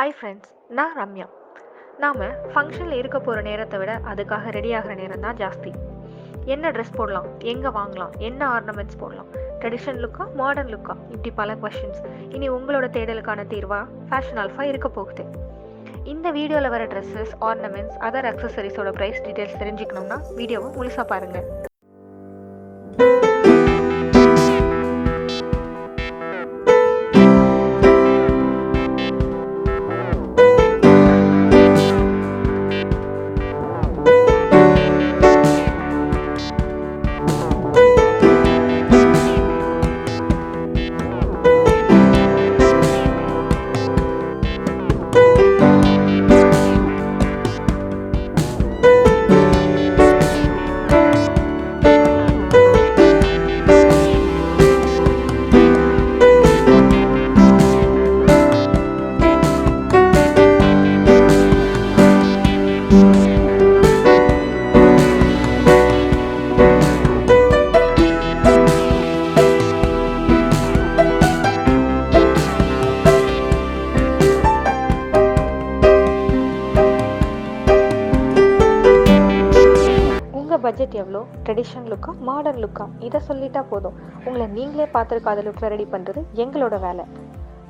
Hi friends, நான் ரம்யா. நாம் ஃபங்க்ஷனில் இருக்க போகிற நேரத்தை விட அதுக்காக ரெடி ஆகிற நேரம் தான் ஜாஸ்தி. என்ன ட்ரெஸ் போடலாம், எங்கே வாங்கலாம், என்ன ஆர்னமெண்ட்ஸ் போடலாம், ட்ரெடிஷனல் லுக்கா மாடர்ன் லுக்கா, இப்படி பல கொஷின்ஸ். இனி உங்களோட தேடலுக்கான தீர்வாக ஃபேஷன் ஆல்ஃபா இருக்க போகுது. இந்த வீடியோவில் வர ட்ரெஸ்ஸஸ், ஆர்னமெண்ட்ஸ், அதர் அக்சசரிஸோட ப்ரைஸ் டீட்டெயில்ஸ் தெரிஞ்சுக்கணும்னா வீடியோவை முழுசாக பாருங்கள். பட்ஜெட் எவ்வளோ, ட்ரெடிஷனல் லுக்கா மாடர்ன் லுக்கா, இதை சொல்லிட்டா போதும். உங்களை நீங்களே பார்த்துருக்காத லுக்கில் ரெடி பண்ணுறது எங்களோட வேலை.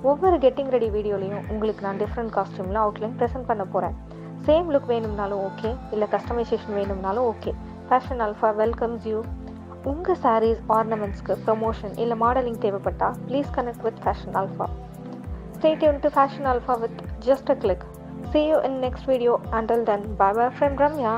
ஒவ்வொரு கெட்டிங் ரெடி வீடியோலையும் உங்களுக்கு நான் டிஃப்ரெண்ட் காஸ்டியூமில் அவுட்லைன் ப்ரெசென்ட் பண்ண போகிறேன். சேம் லுக் வேணும்னாலும் ஓகே, இல்லை கஸ்டமைசேஷன் வேணும்னாலும் okay. Fashion alpha welcomes you. உங்கள் சாரீஸ், ஆர்னமெண்ட்ஸ்க்கு ப்ரமோஷன் இல்லை மாடலிங் தேவைப்பட்டால் please connect with fashion alpha. Stay tuned to Fashion Alpha with just a click. See you in next video. Until then, bye bye from Ramya.